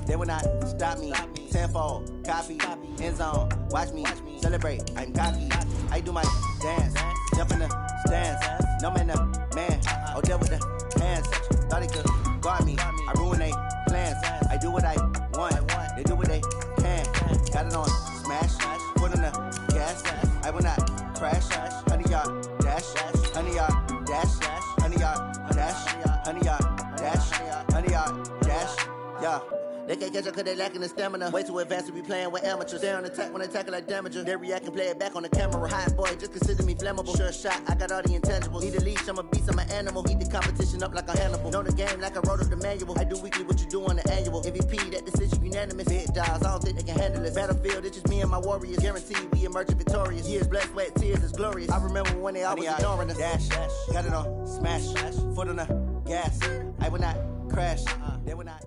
They will not stop me. Tenfold, copy, end zone. Watch me celebrate. I'm cocky. I do my dance, jump in the stands. No man, man. Oh, there with the hands. Thought they could guard me. I ruin they plans. I do what I want. They do what they can. Got it on smash. Put on the gas. I will not crash. 100-yard dash. 100-yard dash. 100-yard dash. 100-yard dash. 100-yard dash. Yeah. They can't catch up cause they lacking the stamina. Way too advanced to be playing with amateurs. Stay on attack when they tackle like damager. They react and play it back on the camera. Hot boy, just consider me flammable. Sure shot, I got all the intangibles. Need a leash, I'm a beast, I'm an animal. Eat the competition up like a Hannibal. Know the game like I wrote up the manual. I do weekly what you do on the annual. MVP, that decision unanimous. Big dogs, I don't think they can handle it. Battlefield, it's just me and my warriors. Guaranteed we emerge victorious. Years, blood, sweat, tears, it's glorious. I remember when they always ignoring us. Dash, got it on smash. Foot on the gas. I will not crash. They will not.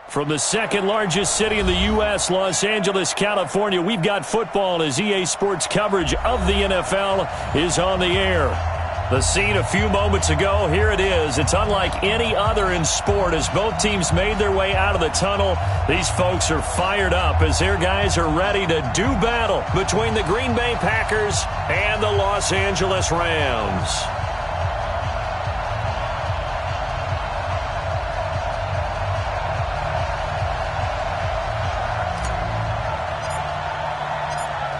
From the second largest city in the U.S., Los Angeles, California, we've got football as EA Sports coverage of the NFL is on the air. The scene a few moments ago, here it is. It's unlike any other in sport as both teams made their way out of the tunnel. These folks are fired up as their guys are ready to do battle between the Green Bay Packers and the Los Angeles Rams.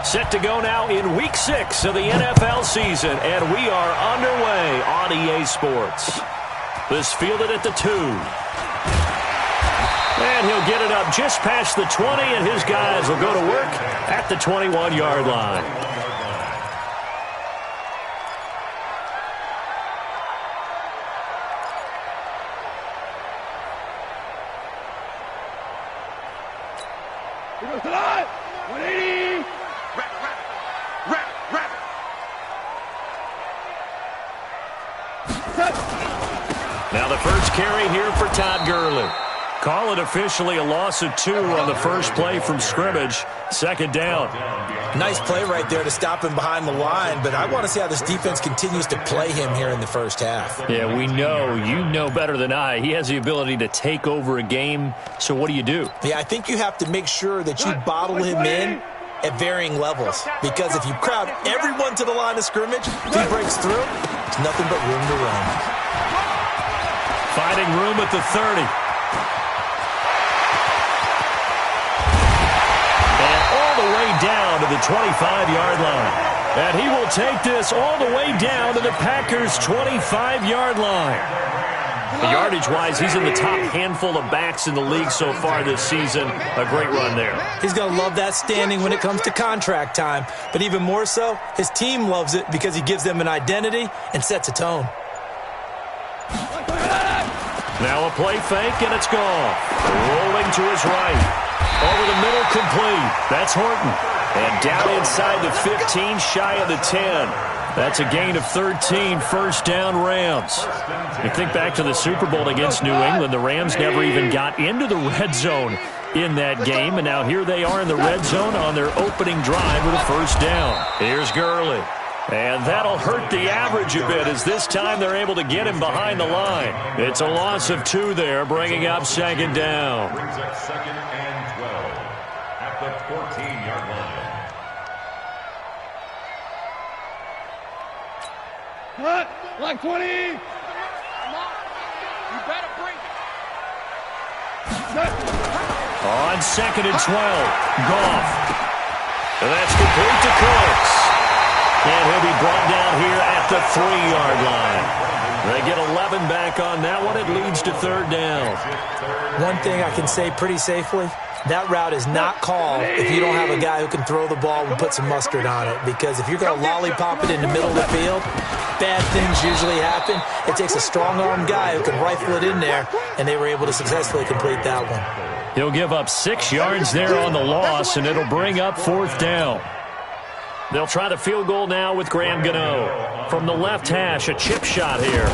Set to go now in Week 6 of the NFL season, and we are underway on EA Sports. This fielded at the 2. And he'll get it up just past the 20, and his guys will go to work at the 21-yard line. Now the first carry here for Todd Gurley. Call it officially a loss of 2 on the first play from scrimmage. Second down. Nice play right there to stop him behind the line, but I want to see how this defense continues to play him here in the first half. Yeah, we know. You know better than I. He has the ability to take over a game, so what do you do? Yeah, I think you have to make sure that you bottle him in at varying levels, because if you crowd everyone to the line of scrimmage, if he breaks through, there's nothing but room to run. Finding room at the 30. And all the way down to the 25-yard line. And he will take this all the way down to the Packers' 25-yard line. Yardage-wise, he's in the top handful of backs in the league so far this season. A great run there. He's going to love that standing when it comes to contract time. But even more so, his team loves it because he gives them an identity and sets a tone. Now a play fake, and it's gone. Rolling to his right. Over the middle, complete. That's Horton. And down inside the 15, shy of the 10. That's a gain of 13, first down Rams. You think back to the Super Bowl against New England, the Rams never even got into the red zone in that game, and now here they are in the red zone on their opening drive with a first down. Here's Gurley. And that'll hurt the average a bit as this time they're able to get him behind the line. It's a loss of 2 there, bringing up second down. Brings up second and 12 at the 14-yard line. Cut! Like 20! You better bring it! On second and 12, Goff. And that's complete to Cooks. And he'll be brought down here at the 3-yard line. They get 11 back on that one. It leads to third down. One thing I can say pretty safely, that route is not called if you don't have a guy who can throw the ball and put some mustard on it. Because if you're going to lollipop it in the middle of the field, bad things usually happen. It takes a strong-armed guy who can rifle it in there, and they were able to successfully complete that one. He'll give up 6 yards there on the loss, and it'll bring up fourth down. They'll try the field goal now with Graham Gano. From the left hash, a chip shot here.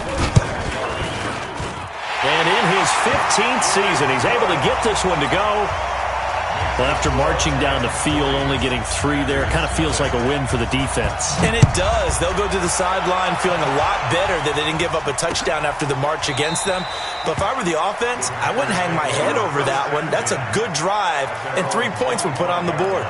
And in his 15th season, he's able to get this one to go. Well, after marching down the field, only getting 3 there, kind of feels like a win for the defense. And it does. They'll go to the sideline feeling a lot better that they didn't give up a touchdown after the march against them. But if I were the offense, I wouldn't hang my head over that one. That's a good drive, and 3 points were put on the board.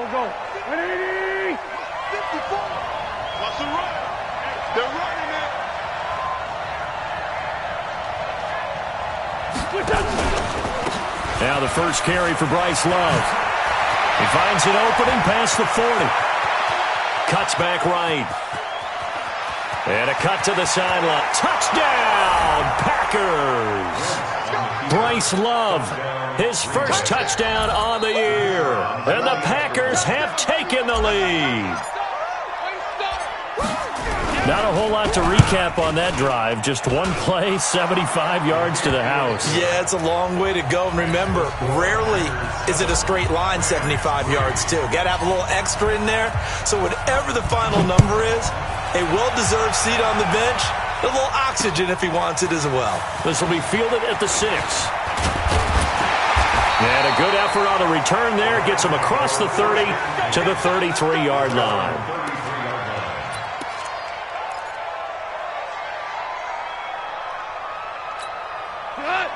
Go. 180. 54. What's the run? They're running it. Now the first carry for Bryce Love. He finds an opening past the 40. Cuts back right. And a cut to the sideline. Touchdown, Packers! Bryce Love, his first touchdown on the year. And the Packers have taken the lead. Not a whole lot to recap on that drive. Just one play, 75 yards to the house. Yeah, it's a long way to go. And remember, rarely is it a straight line 75 yards, too. Got to have a little extra in there. So whatever the final number is, a well-deserved seat on the bench, a little oxygen if he wants it as well. This will be fielded at the 6. And a good effort on the return there. Gets him across the 30 to the 33-yard line.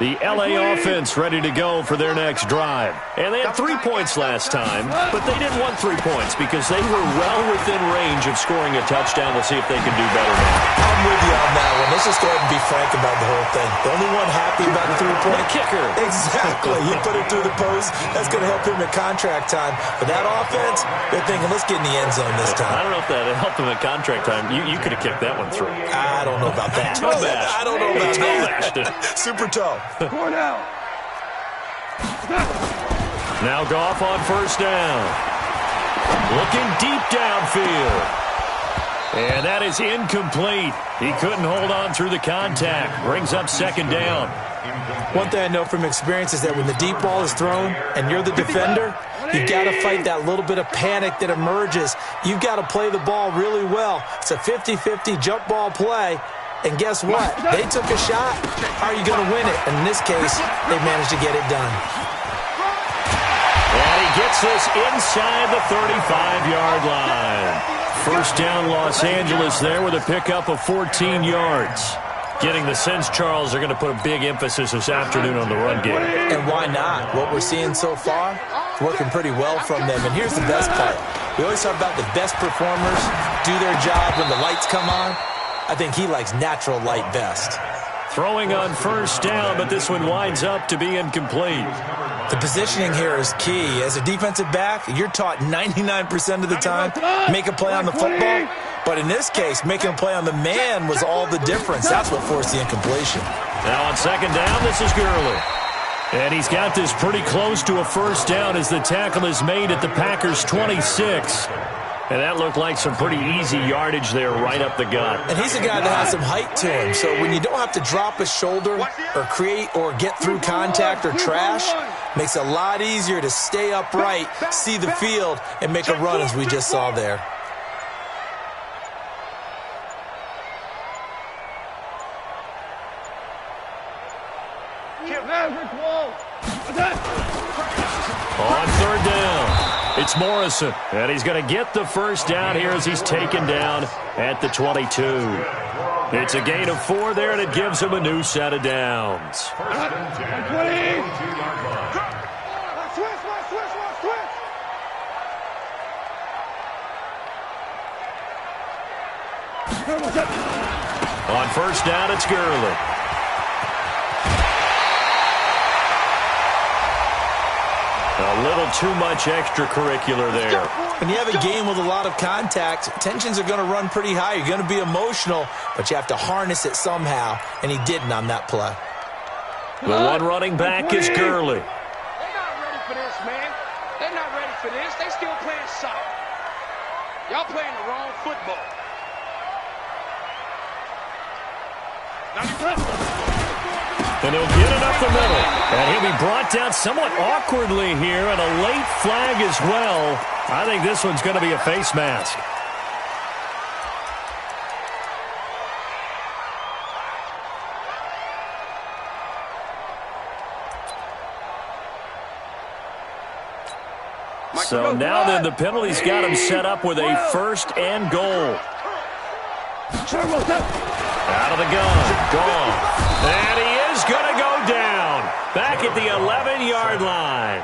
The LA offense ready to go for their next drive. And they had 3 points last time, but they didn't want 3 points because they were well within range of scoring a touchdown. We'll see if they can do better now. I'm with you on that one. Let's just go ahead and be frank about the whole thing. The only one happy about the 3-point. The kicker. Exactly. He put it through the post. That's going to help him at contract time. But that offense, they're thinking, let's get in the end zone this time. I don't know if that helped him at contract time. You could have kicked that one through. I don't know about that. I don't know about that. Super toe. Going out. Now Goff on first down. Looking deep downfield. And that is incomplete. He couldn't hold on through the contact. Brings up second down. One thing I know from experience is that when the deep ball is thrown and you're the defender, you've got to fight that little bit of panic that emerges. You've got to play the ball really well. It's a 50-50 jump ball play. And guess what? They took a shot. How are you going to win it? And in this case, they managed to get it done. And he gets this inside the 35-yard line. First down, Los Angeles there with a pickup of 14 yards. Getting the sense, Charles, they're going to put a big emphasis this afternoon on the run game. And why not? What we're seeing so far, it's working pretty well from them. And here's the best part. We always talk about the best performers do their job when the lights come on. I think he likes natural light best. Throwing on first down, but this one winds up to be incomplete. The positioning here is key. As a defensive back, you're taught 99% of the time, make a play on the football. But in this case, making a play on the man was all the difference. That's what forced the incompletion. Now on second down, this is Gurley. And he's got this pretty close to a first down as the tackle is made at the Packers' 26. And that looked like some pretty easy yardage there right up the gut. And he's a guy that has some height to him. So when you don't have to drop a shoulder or create or get through contact or trash, makes it a lot easier to stay upright, see the field, and make a run as we just saw there. On third down. It's Morrison, and he's going to get the first down here as he's taken down at the 22. It's a gain of 4 there, and it gives him a new set of downs. On first down, it's Gurley. A little too much extracurricular there. When you have a game with a lot of contact, tensions are going to run pretty high. You're going to be emotional, but you have to harness it somehow, and he didn't on that play. The one running back is Gurley. They're not ready for this, man. They're not ready for this. They still playing soccer. Y'all playing the wrong football. And he'll get it up the middle. And he'll be brought down somewhat awkwardly here, and a late flag as well. I think this one's going to be a face mask. So now then, the penalty's got him set up with a 1st and goal. Out of the gun. Gone. And he is going to go down. Back at the 11-yard line.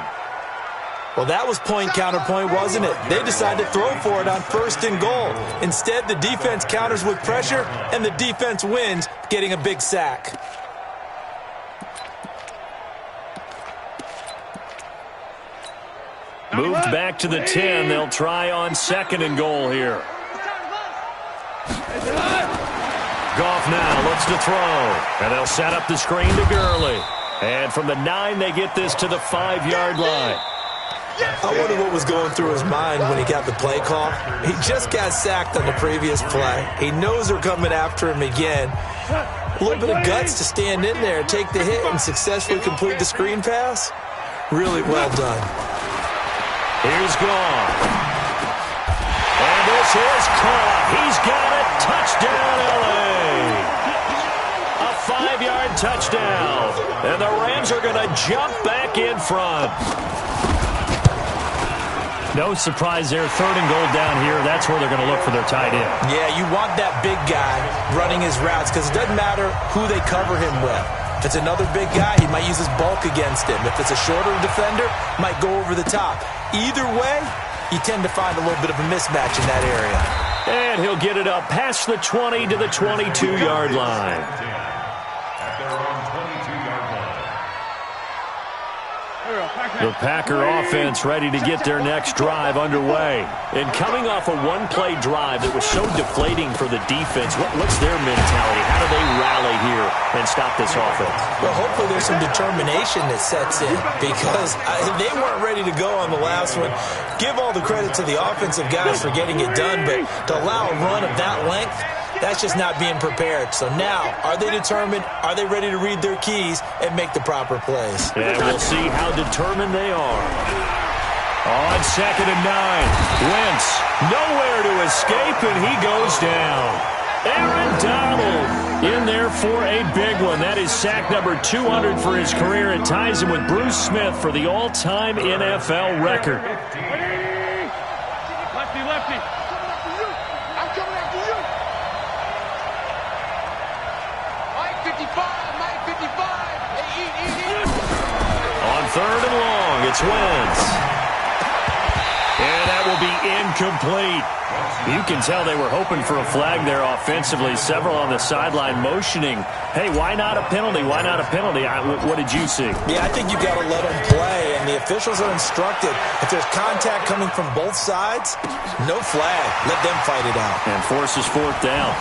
Well, that was point counterpoint, wasn't it? They decided to throw for it on 1st and goal. Instead, the defense counters with pressure, and the defense wins, getting a big sack. Moved back to the 10. They'll try on 2nd and goal here. Goff now looks to throw. And they'll set up the screen to Gurley. And from the 9, they get this to the 5-yard line. I wonder what was going through his mind when he got the play call. He just got sacked on the previous play. He knows they're coming after him again. A little bit of guts to stand in there, take the hit, and successfully complete the screen pass. Really well done. Here's Goff. And this is caught. He's got it. Touchdown, L.A. A 5-yard touchdown. And the Rams are going to jump back in front. No surprise there. 3rd and goal down here. That's where they're going to look for their tight end. Yeah, you want that big guy running his routes because it doesn't matter who they cover him with. If it's another big guy, he might use his bulk against him. If it's a shorter defender, might go over the top. Either way, you tend to find a little bit of a mismatch in that area. And he'll get it up past the 20 to the 22-yard line. At their own 22-yard line. The Packer offense ready to get their next drive underway. And coming off a one-play drive that was so deflating for the defense, what's their mentality? How do they rally here and stop this offense? Well, hopefully there's some determination that sets in because they weren't ready to go on the last one. Give all the credit to the offensive guys for getting it done, but to allow a run of that length, that's just not being prepared. So now, are they determined? Are they ready to read their keys and make the proper plays? And we'll see how determined they are. On 2nd and 9, Wentz nowhere to escape, and he goes down. Aaron Donald in there for a big one. That is sack number 200 for his career. It ties him with Bruce Smith for the all-time NFL record. Lefty, lefty. I'm coming after you. Mike 55, Mike 55. Hey, eat. On 3rd and long, it's Wentz. And that will be incomplete. You can tell they were hoping for a flag there offensively. Several on the sideline motioning, hey, why not a penalty? Why not a penalty? What did you see? Yeah, I think you got to let them play, and the officials are instructed. If there's contact coming from both sides, no flag. Let them fight it out. And forces 4th down.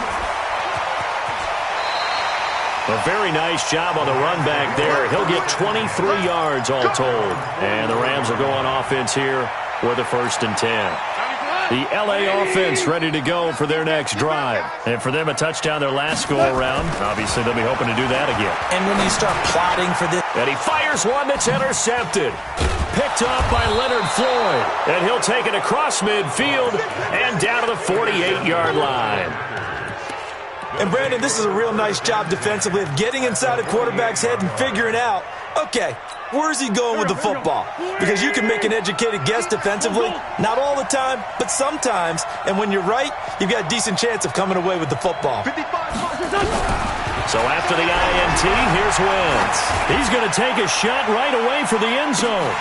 A very nice job on the run back there. He'll get 23 yards all told. And the Rams will go on offense here with a 1st and 10. The L.A. offense ready to go for their next drive. And for them, a touchdown their last go-around. Obviously, they'll be hoping to do that again. And when you start plotting for this... And he fires one that's intercepted. Picked up by Leonard Floyd. And he'll take it across midfield and down to the 48-yard line. And, Brandon, this is a real nice job defensively of getting inside a quarterback's head and figuring out, okay, where's he going with the football? Because you can make an educated guess defensively, not all the time, but sometimes. And when you're right, you've got a decent chance of coming away with the football. So after the INT, here's Wentz. He's going to take a shot right away for the end zone.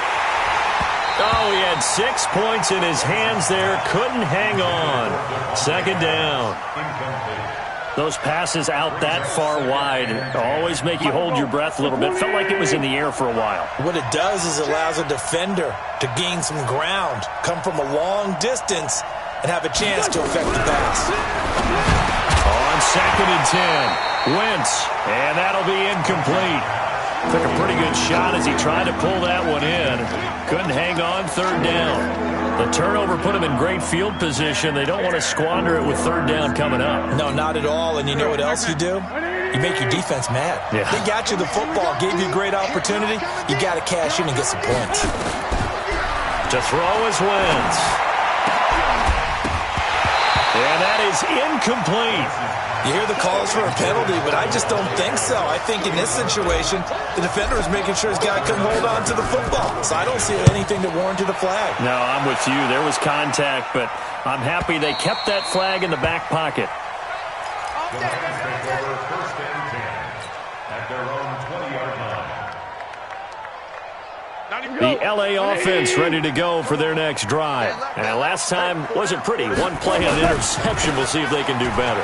Oh, he had 6 points in his hands there. Couldn't hang on. 2nd down. Those passes out that far wide always make you hold your breath a little bit. Felt like it was in the air for a while. What it does is it allows a defender to gain some ground, come from a long distance, and have a chance to affect the pass. On 2nd and 10, Wentz, and that'll be incomplete. Took a pretty good shot as he tried to pull that one in. Couldn't hang on. 3rd down. The turnover put him in great field position. They don't want to squander it with 3rd down coming up. No, not at all. And you know what else you do? You make your defense mad. Yeah. They got you the football, gave you a great opportunity. You got to cash in and get some points. To throw is Wentz. And that is is incomplete. You hear the calls for a penalty, but I just don't think so. I think in this situation, the defender is making sure his guy couldn't hold on to the football. So I don't see anything that warranted a flag. No, I'm with you. There was contact, but I'm happy they kept that flag in the back pocket. The Rams take over 1st and 10 at their own 20-yard line. The LA offense ready to go for their next drive. And last time wasn't pretty. One play and an interception. We'll see if they can do better.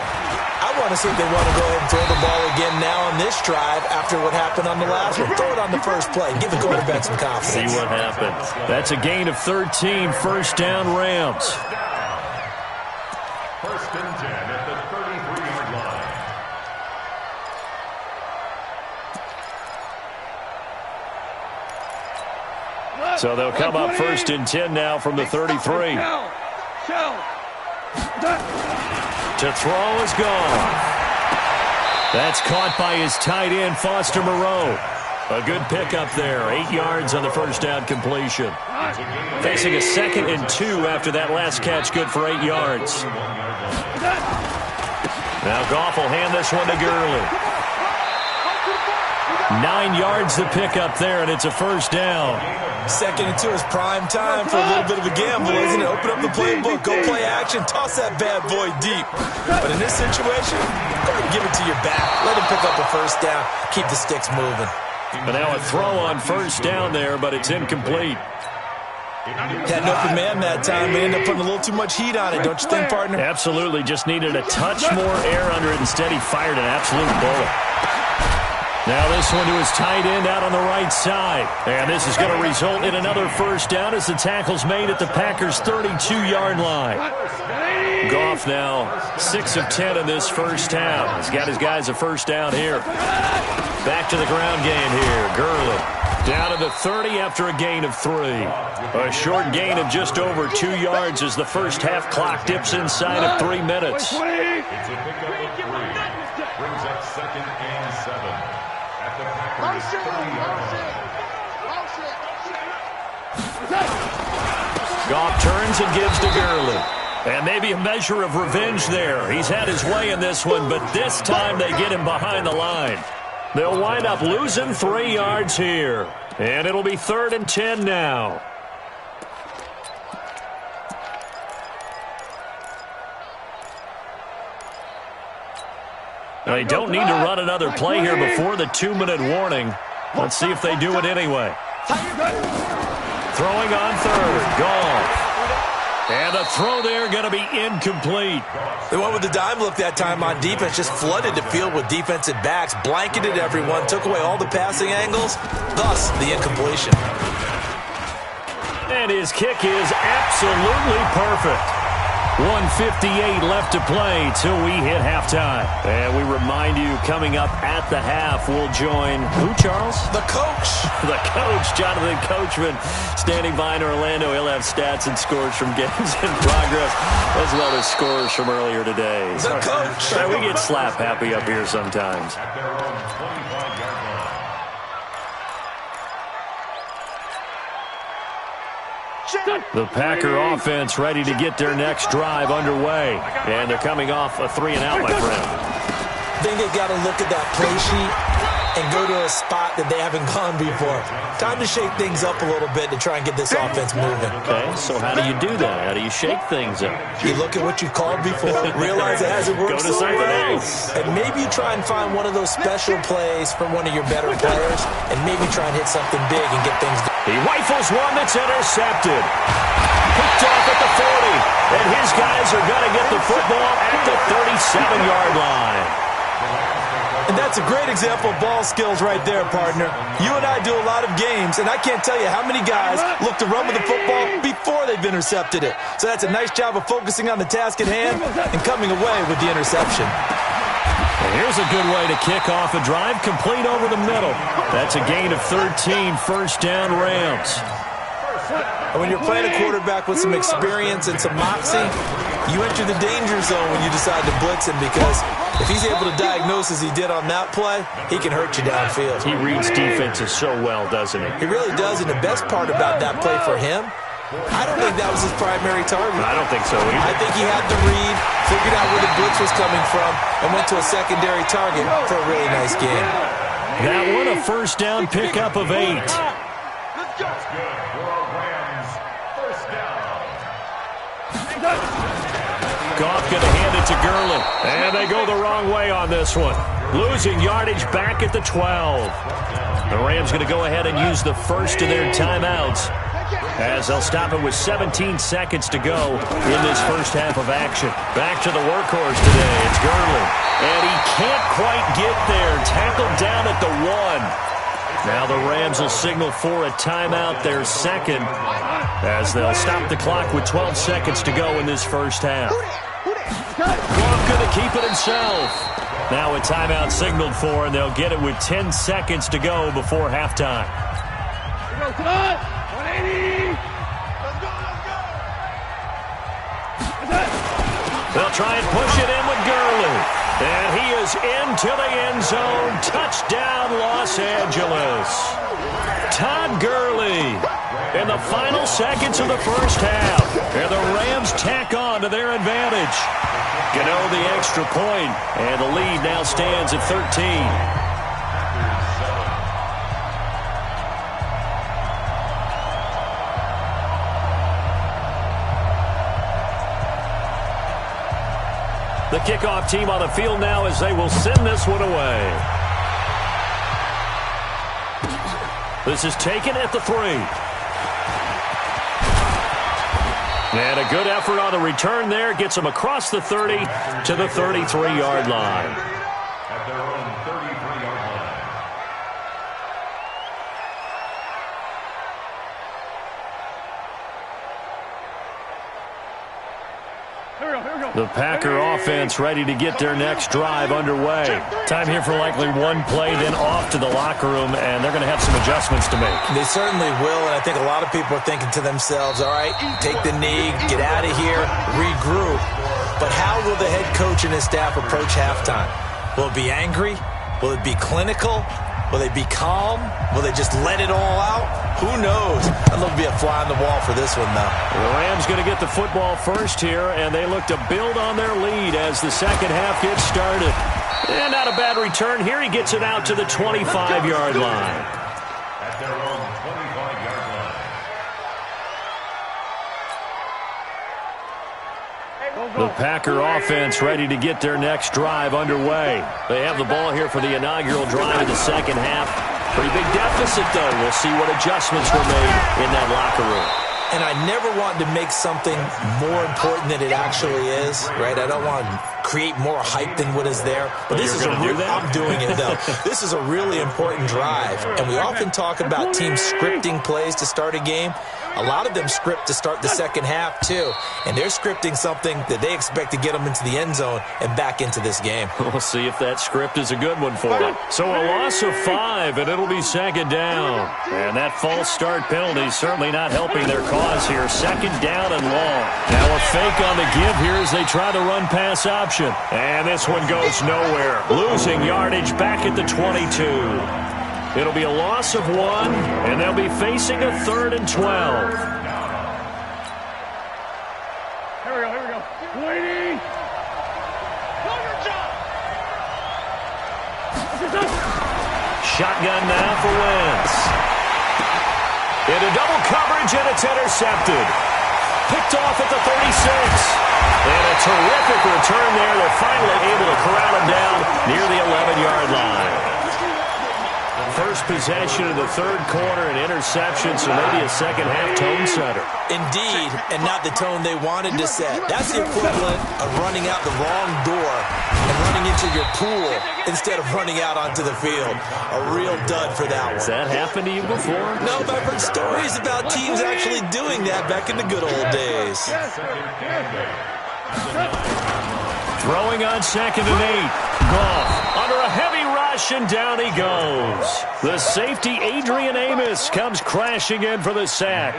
I want to see if they want to go ahead and throw the ball again now on this drive after what happened on the last one. Throw it on the first play. Give the quarterback some confidence. See what happens. That's a gain of 13. 1st down, Rams. 1st and 10 at the 33-yard line. So they'll come up 1st and 10 now from the 33. To throw is gone. That's caught by his tight end, Foster Moreau. A good pickup there. 8 yards on the 1st down completion. Facing a 2nd and 2 after that last catch, good for 8 yards. Now Goff will hand this one to Gurley. 9 yards to pick up there, and it's a 1st down. 2nd and 2 is prime time for a little bit of a gamble, isn't it? Open up the playbook, go play action, toss that bad boy deep. But in this situation, go ahead and give it to your back. Let him pick up a 1st down. Keep the sticks moving. But now a throw on 1st down there, but it's incomplete. Had an open man that time. They ended up putting a little too much heat on it, don't you think, partner? Absolutely. Just needed a touch more air under it. Instead, he fired an absolute bullet. Now this one to his tight end out on the right side. And this is going to result in another 1st down as the tackle's made at the Packers' 32-yard line. Goff now 6 of 10 in this 1st half. He's got his guys a 1st down here. Back to the ground game here. Gurley down to the 30 after a gain of 3. A short gain of just over 2 yards as the 1st half clock dips inside of 3 minutes. It's a pickup of 3. Brings up 2nd and 7 at the Packers' 30-yard line. Goff turns and gives to Gurley. And maybe a measure of revenge there. He's had his way in this one, but this time they get him behind the line. They'll wind up losing 3 yards here. And it'll be 3rd and 10 now. They don't need to run another play here before the 2-minute warning. Let's see if they do it anyway. Throwing on 3rd. Goff. And a throw there going to be incomplete. They went with the dime look that time on defense, just flooded the field with defensive backs, blanketed everyone, took away all the passing angles, thus the incompletion. And his kick is absolutely perfect. 1:58 left to play till we hit halftime. And we remind you, coming up at the half, we'll join who, Charles? The coach. The coach, Jonathan Coachman, standing by in Orlando. He'll have stats and scores from games in progress, as well as scores from earlier today. The coach. We get slap happy up here sometimes. At their own 25-yard line. The Packer offense ready to get their next drive underway. And they're coming off a 3-and-out, my friend. I think they've got to look at that play sheet and go to a spot that they haven't gone before. Time to shake things up a little bit to try and get this offense moving. Okay, so how do you do that? How do you shake things up? You look at what you've called before, realize it hasn't worked Go to so something well, else. and maybe try and find one of those special plays from one of your better players, and maybe try and hit something big and get things done. He rifles one that's intercepted. Picked off at the 40. And his guys are going to get the football at the 37-yard line. And that's a great example of ball skills right there, partner. You and I do a lot of games, and I can't tell you how many guys look to run with the football before they've intercepted it. So that's a nice job of focusing on the task at hand and coming away with the interception. And here's a good way to kick off a drive, complete over the middle. That's a gain of 13, 1st down Rams. And when you're playing a quarterback with some experience and some moxie, you enter the danger zone when you decide to blitz him, because if he's able to diagnose as he did on that play, he can hurt you downfield. He reads defenses so well, doesn't he? He really does, and the best part about that play for him, I don't think that was his primary target. I don't think so either. I think he had the read, figured out where the blitz was coming from and went to a secondary target for a really nice game. That one a first down pickup of 8. That's good for a Rams first down. Goff going to hand it to Gurley. And they go the wrong way on this one. Losing yardage back at the 12. The Rams going to go ahead and use the first of their timeouts, as they'll stop it with 17 seconds to go in this first half of action. Back to the workhorse today. It's Gurley. And he can't quite get there. Tackled down at the 1. Now the Rams will signal for a timeout, their second, as they'll stop the clock with 12 seconds to go in this first half. Goff going to keep it himself. Now a timeout signaled for, and they'll get it with 10 seconds to go before halftime. Let's go, 180. Let's go. They'll try and push it in with Gurley. And he is into the end zone. Touchdown, Los Angeles. Todd Gurley in the final seconds of the first half. And the Rams tack on to their advantage. Gano the extra point, and the lead now stands at 13. The kickoff team on the field now as they will send this one away. This is taken at the 3. And a good effort on the return there. Gets them across the 30 to the 33-yard line. At their own 33-yard line. The Packer offense ready to get their next drive underway. Time here for likely one play, then off to the locker room, and they're going to have some adjustments to make. They certainly will, and I think a lot of people are thinking to themselves, all right, take the knee, get out of here, regroup. But how will the head coach and his staff approach halftime? Will it be angry? Will it be clinical? Will they be calm? Will they just let it all out? Who knows? I'd love to be a fly on the wall for this one, though. The Rams going to get the football first here, and they look to build on their lead as the second half gets started. And not a bad return here. He gets it out to the 25-yard line. At their own 25-yard line. The Packer offense ready to get their next drive underway. They have the ball here for the inaugural drive of the second half. Pretty big deficit, though. We'll see what adjustments were made in that locker room. And I never want to make something more important than it actually is, right? I don't want to create more hype than what is there. But this is I'm doing it, though. This is a really important drive. And we often talk about teams scripting plays to start a game. A lot of them script to start the second half, too. And they're scripting something that they expect to get them into the end zone and back into this game. We'll see if that script is a good one for them. So a loss of 5, and it'll be second down. And that false start penalty is certainly not helping their cause here. Second down and long. Now a fake on the give here as they try the run-pass option. And this one goes nowhere. Losing yardage back at the 22. It'll be a loss of 1, and they'll be facing a 3rd and 12. Here we go. 180. Shotgun now for Wentz. Into double coverage, and it's intercepted. Picked off at the 36. And a terrific return there. They're finally able to corral him down near the 11-yard line. First possession of the third quarter, an interception, so maybe a second-half tone setter. Indeed, and not the tone they wanted to set. That's the equivalent of running out the wrong door and running into your pool instead of running out onto the field. A real dud for that one. Has that happened to you before? No, but I've heard stories about teams actually doing that back in the good old days. Throwing on 2nd and 8. Goff under a heavy rush, and down he goes. The safety, Adrian Amos, comes crashing in for the sack.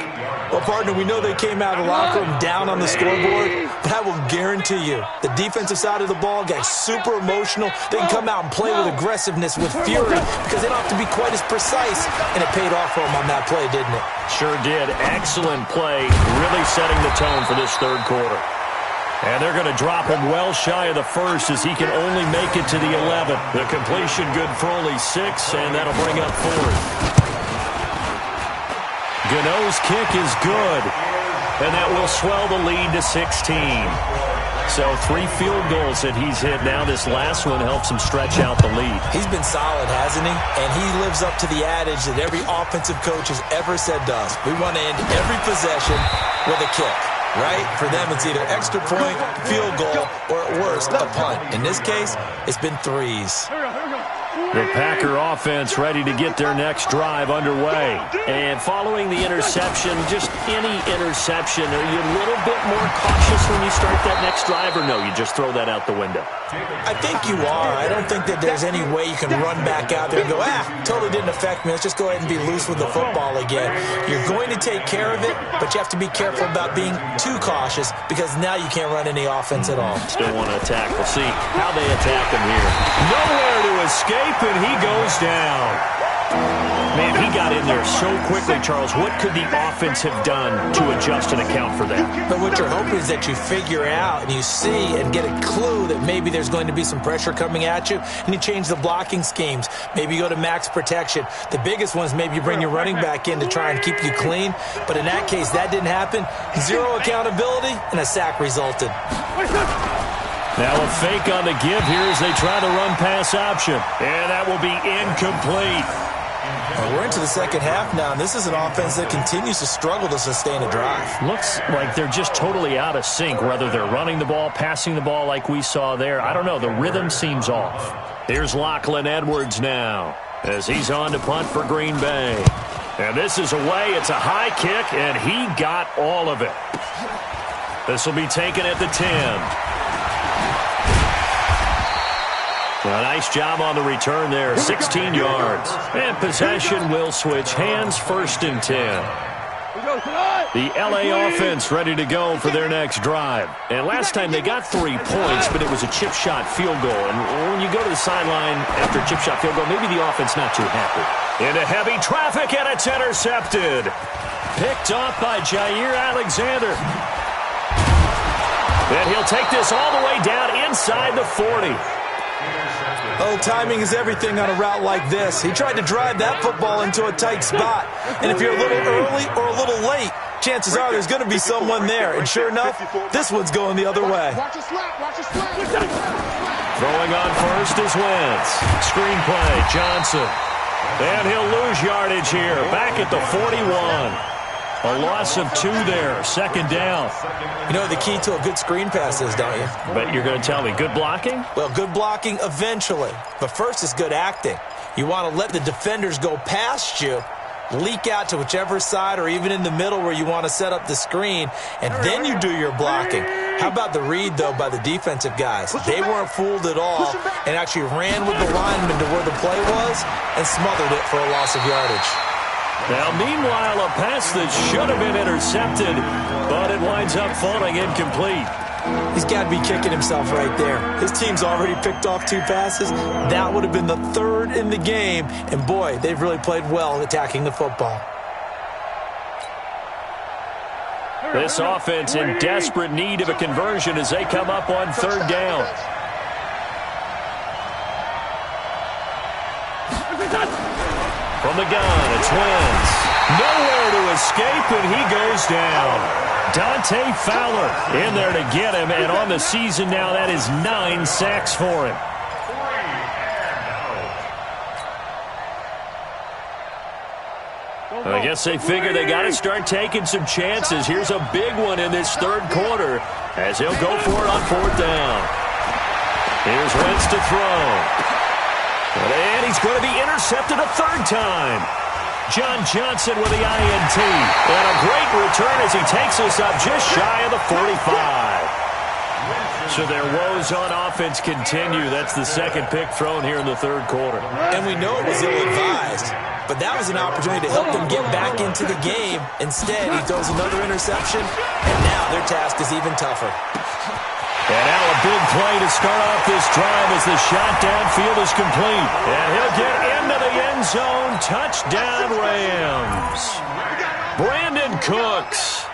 Well, partner, we know they came out of the locker room down on the scoreboard, but I will guarantee you the defensive side of the ball got super emotional. They can come out and play with aggressiveness, with fury, because they don't have to be quite as precise, and it paid off for them on that play, didn't it? Sure did. Excellent play, really setting the tone for this third quarter. And they're going to drop him well shy of the first as he can only make it to the 11. The completion good for only 6, and that'll bring up 4th. Gano's kick is good, and that will swell the lead to 16. So 3 field goals that he's hit now. This last one helps him stretch out the lead. He's been solid, hasn't he? And he lives up to the adage that every offensive coach has ever said to us. We want to end every possession with a kick, right? For them, it's either extra point, field goal, or at worst, a punt. In this case, it's been 3s. The Packer offense ready to get their next drive underway. And following the interception, just any interception, are you a little bit more cautious when you start that next drive, or no, you just throw that out the window? I think you are. I don't think that there's any way you can run back out there and go, totally didn't affect me. Let's just go ahead and be loose with the football again. You're going to take care of it, but you have to be careful about being too cautious because now you can't run any offense at all. Still want to attack. We'll see how they attack him here. Nowhere to escape, and he goes down. Man, he got in there so quickly, Charles. What could the offense have done to adjust and account for that? But what you're hoping is that you figure out and you see and get a clue that maybe there's going to be some pressure coming at you, and you change the blocking schemes. Maybe you go to max protection. The biggest one is maybe you bring your running back in to try and keep you clean. But in that case, that didn't happen. 0 accountability, and a sack resulted. Now a fake on the give here as they try the run-pass option. And that will be incomplete. We're into the second half now, and this is an offense that continues to struggle to sustain a drive. Looks like they're just totally out of sync, whether they're running the ball, passing the ball like we saw there. I don't know. The rhythm seems off. Here's Lachlan Edwards now as he's on to punt for Green Bay. And this is away. It's a high kick, and he got all of it. This will be taken at the 10. A nice job on the return there, 16 yards. And possession will switch hands, 1st and 10. The LA offense ready to go for their next drive. And last time they got 3 points, but it was a chip shot field goal. And when you go to the sideline after a chip shot field goal, maybe the offense not too happy. Into heavy traffic, and it's intercepted. Picked off by Jair Alexander. And he'll take this all the way down inside the 40. Oh, timing is everything on a route like this. He tried to drive that football into a tight spot. And if you're a little early or a little late, chances are there's going to be someone there. And sure enough, this one's going the other way. Throwing on first is Wentz. Screenplay, Johnson. And he'll lose yardage here. Back at the 41. A loss of 2 there. 2nd down. You know the key to a good screen pass is, don't you? But you're going to tell me, good blocking? Well, good blocking eventually. But first is good acting. You want to let the defenders go past you, leak out to whichever side or even in the middle where you want to set up the screen, and then you do your blocking. How about the read, though, by the defensive guys? They weren't fooled at all and actually ran with the lineman to where the play was and smothered it for a loss of yardage. Now, meanwhile, a pass that should have been intercepted, but it winds up falling incomplete. He's got to be kicking himself right there. His team's already picked off 2 passes. That would have been the 3rd in the game. And, boy, they've really played well attacking the football. This offense in desperate need of a conversion as they come up on 3rd down. From the gun, it's Wentz. Nowhere to escape, and he goes down. Dante Fowler in there to get him, and on the season now, that is 9 sacks for him. I guess they figure they got to start taking some chances. Here's a big one in this 3rd quarter as he'll go for it on 4th down. Here's Wentz to throw. And he's going to be intercepted a 3rd time. John Johnson with the INT. And a great return as he takes us up just shy of the 45. So their woes on offense continue. That's the 2nd pick thrown here in the 3rd quarter. And we know it was ill-advised, but that was an opportunity to help them get back into the game. Instead, he throws another interception, and now their task is even tougher. And now a big play to start off this drive as the shot downfield is complete. And he'll get into the end zone. Touchdown, Rams. Brandon Cooks.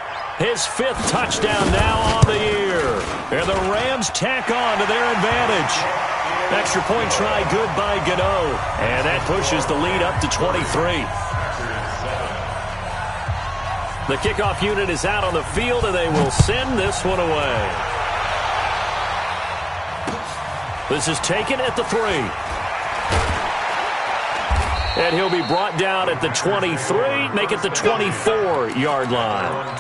His 5th touchdown now on the year. And the Rams tack on to their advantage. Extra point try good by Gano. And that pushes the lead up to 23. The kickoff unit is out on the field, and they will send this one away. This is taken at the 3. And he'll be brought down at the 23, make it the 24-yard line.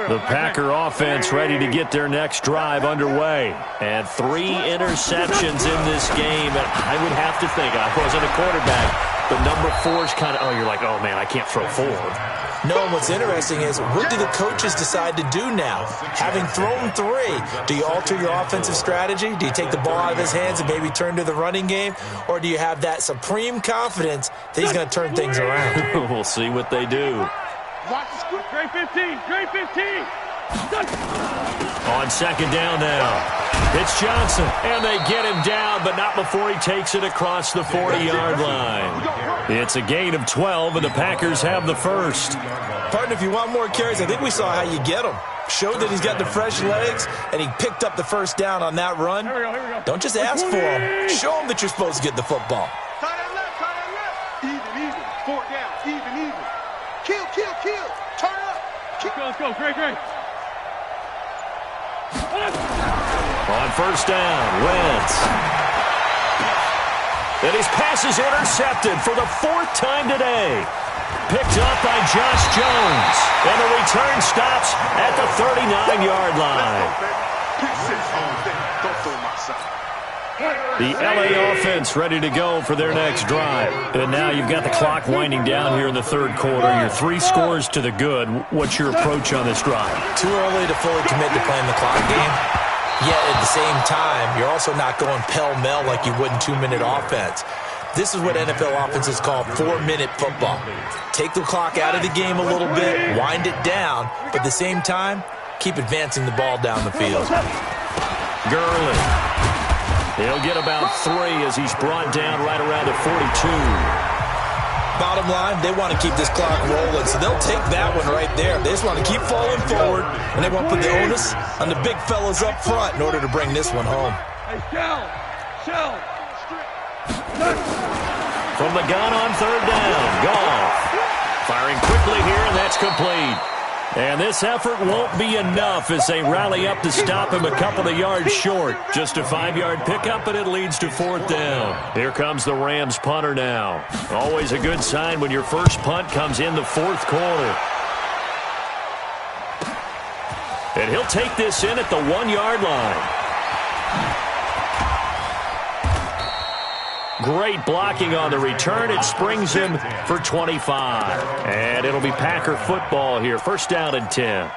The Packer offense ready to get their next drive underway. And 3 interceptions in this game. And I would have to think, I wasn't a quarterback, but number 4 is kind of, you're like, oh, man, I can't throw 4. No, and what's interesting is, what do the coaches decide to do now? Having thrown 3, do you alter your offensive strategy? Do you take the ball out of his hands and maybe turn to the running game? Or do you have that supreme confidence that he's going to turn things around? We'll see what they do. Great 15, great 15. On second down now, it's Johnson, and they get him down, but not before he takes it across the 40-yard line. It's a gain of 12, and the Packers have the first. Partner, if you want more carries, I think we saw how you get him. Showed that he's got the fresh legs, and he picked up the first down on that run. Here we go. Don't just ask for him. Show him that you're supposed to get the football. Tie that left. Even. 4th down, even. Kill. Turn up. Let's go. Great. On first down, Wentz. And his pass is intercepted for the 4th time today. Picked up by Josh Jones. And the return stops at the 39-yard line. The LA offense ready to go for their next drive. And now you've got the clock winding down here in the 3rd quarter. You're 3 scores to the good. What's your approach on this drive? Too early to fully commit to playing the clock game. Yet at the same time, you're also not going pell-mell like you would in 2-minute offense. This is what NFL offenses call 4-minute football. Take the clock out of the game a little bit, wind it down, but at the same time, keep advancing the ball down the field. Gurley. He'll get about 3 as he's brought down right around the 42. Bottom line, they want to keep this clock rolling, so they'll take that one right there. They just want to keep falling forward, and they want to put the onus on the big fellas up front in order to bring this one home. Hey, shell. From the gun on 3rd down, Goff. Firing quickly here, and that's complete. And this effort won't be enough as they rally up to stop him a couple of yards short. Just a 5-yard pickup, and it leads to 4th down. Here comes the Rams punter now. Always a good sign when your first punt comes in the 4th quarter. And he'll take this in at the 1-yard line. Great blocking on the return. It springs him for 25. And it'll be Packer football here. First down and 10.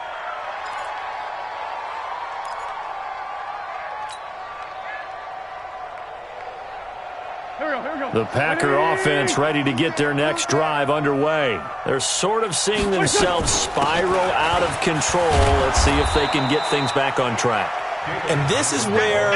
The Packer offense ready to get their next drive underway. They're sort of seeing themselves spiral out of control. Let's see if they can get things back on track. And this is where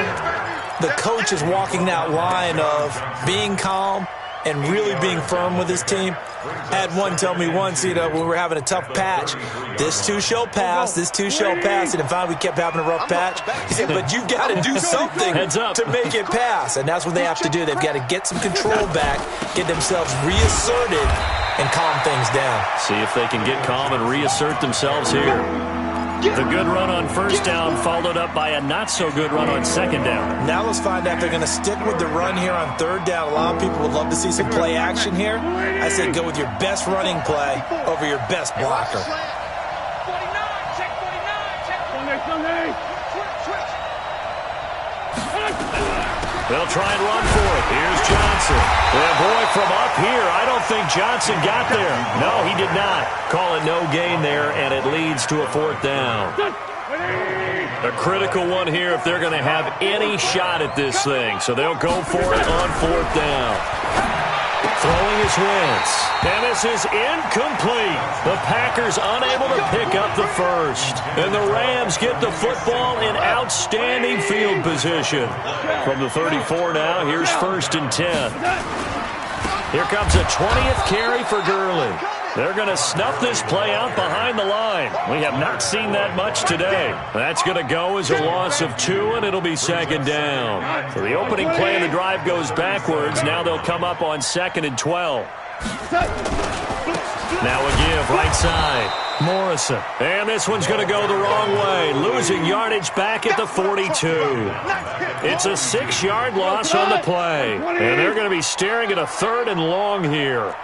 the coach is walking that line of being calm and really being firm with his team. I had one tell me once, when we were having a tough patch, this too shall pass, and then finally we kept having a rough patch. He said, but you've got to do something to make it pass, and that's what they have to do. They've got to get some control back, get themselves reasserted, and calm things down. See if they can get calm and reassert themselves here. The good run on first down followed up by a not-so-good run on second down. Now let's find out if they're going to stick with the run here on third down. A lot of people would love to see some play action here. I say go with your best running play over your best blocker. They'll try and run for it. Here's Johnson. And boy, from up here, I don't think Johnson got there. No, he did not. Call it no gain there, and it leads to a fourth down. A critical one here if they're going to have any shot at this thing. So they'll go for it on fourth down. Throwing is Wentz. And this is incomplete. The Packers unable to pick up the first. And the Rams get the football in outstanding field position. From the 34 now, here's 1st and 10. Here comes a 20th carry for Gurley. They're going to snuff this play out behind the line. We have not seen that much today. That's going to go as a loss of 2, and it'll be second down. So the opening play of the drive goes backwards. Now they'll come up on 2nd and 12. Now a give right side. Morrison. And this one's going to go the wrong way. Losing yardage back at the 42. It's a 6-yard loss on the play. And they're going to be staring at a 3rd and long here.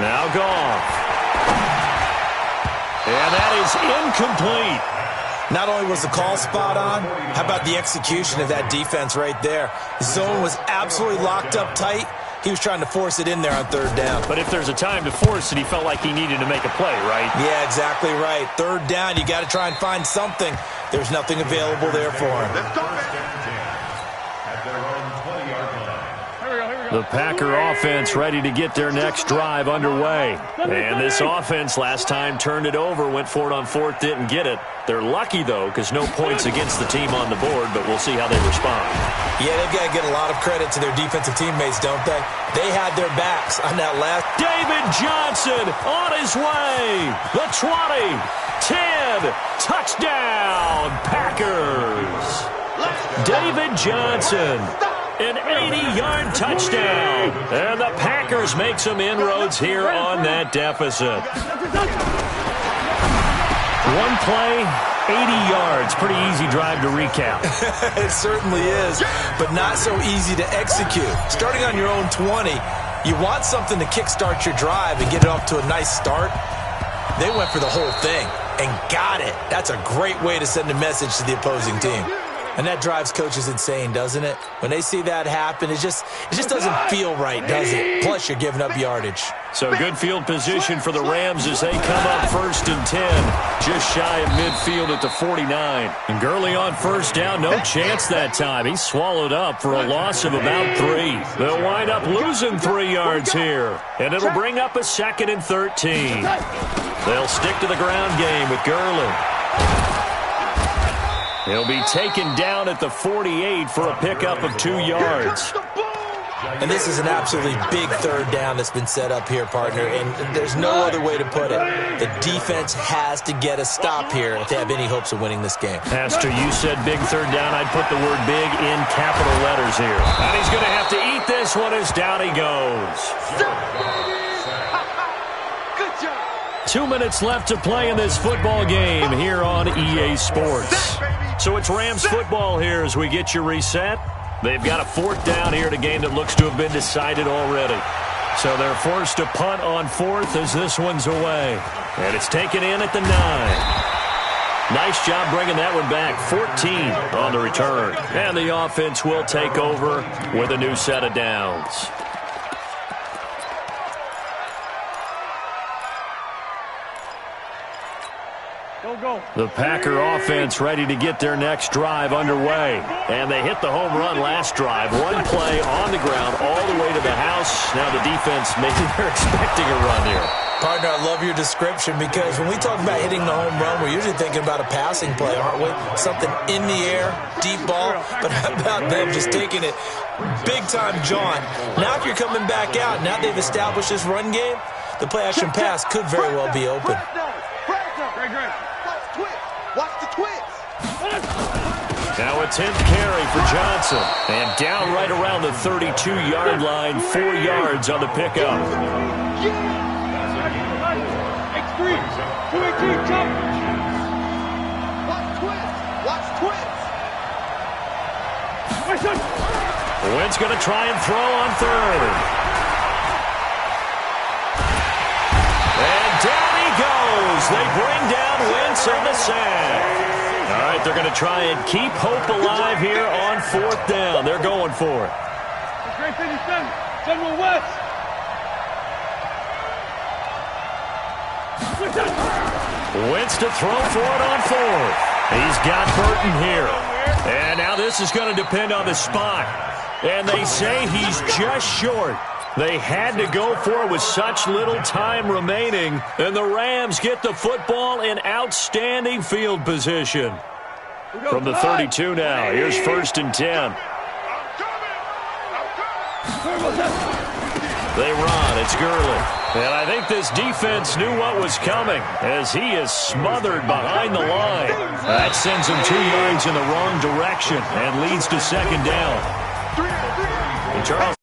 Now Goff. And that is incomplete. Not only was the call spot on, how about the execution of that defense right there? The zone was absolutely locked up tight. He was trying to force it in there on 3rd down. But if there's a time to force it, he felt like he needed to make a play, right? Yeah, exactly right. 3rd down, you got to try and find something. There's nothing available there for him. The Packer offense ready to get their next drive underway. And this offense last time turned it over, went for it on 4th, didn't get it. They're lucky, though, because no points against the team on the board, but we'll see how they respond. Yeah, they've got to get a lot of credit to their defensive teammates, don't they? They had their backs on that last. David Johnson on his way. The 20, 10, touchdown, Packers. David Johnson. An 80-yard touchdown. And the Packers make some inroads here on that deficit. One play, 80 yards. Pretty easy drive to recap. It certainly is, but not so easy to execute. Starting on your own 20, you want something to kickstart your drive and get it off to a nice start. They went for the whole thing and got it. That's a great way to send a message to the opposing team. And that drives coaches insane, doesn't it? When they see that happen, it just doesn't feel right, does it? Plus, you're giving up yardage. So good field position for the Rams as they come up 1st and 10, just shy of midfield at the 49. And Gurley on 1st down, no chance that time. He's swallowed up for a loss of about 3. They'll wind up losing 3 yards here, and it'll bring up a 2nd and 13. They'll stick to the ground game with Gurley. He'll be taken down at the 48 for a pickup of 2 yards. And this is an absolutely big 3rd down that's been set up here, partner, and there's no other way to put it. The defense has to get a stop here if they have any hopes of winning this game. Pastor, you said big 3rd down. I'd put the word big in capital letters here. And he's going to have to eat this one as down he goes. 2 minutes left to play in this football game here on EA Sports. So it's Rams football here as we get you reset. They've got a 4th down here in a game that looks to have been decided already. So they're forced to punt on 4th as this one's away. And it's taken in at the 9. Nice job bringing that one back. 14 on the return. And the offense will take over with a new set of downs. The Packer offense ready to get their next drive underway. And they hit the home run last drive. One play on the ground all the way to the house. Now the defense, maybe they're expecting a run here. Partner, I love your description because when we talk about hitting the home run, we're usually thinking about a passing play, aren't we? Something in the air, deep ball. But how about them just taking it big-time jaunt? Now if you're coming back out, now they've established this run game, the play-action pass could very well be open. Watch the twist. Now a 10th carry for Johnson. And down right around the 32-yard line, 4 yards on the pickup. X3, 218, jump. Watch twist. Wentz going to try and throw on 3rd. And down he goes. They bring down Wentz on the sack. All right, they're going to try and keep hope alive here on 4th down. They're going for it. Great 57, General West. Wentz to throw for it on 4th. He's got Burton here. And now this is going to depend on the spot. And they say he's just short. They had to go for it with such little time remaining. And the Rams get the football in outstanding field position. From the 32 now, here's 1st and 10. They run. It's Gurley. And I think this defense knew what was coming as he is smothered behind the line. That sends him 2 yards in the wrong direction and leads to second down. And Charles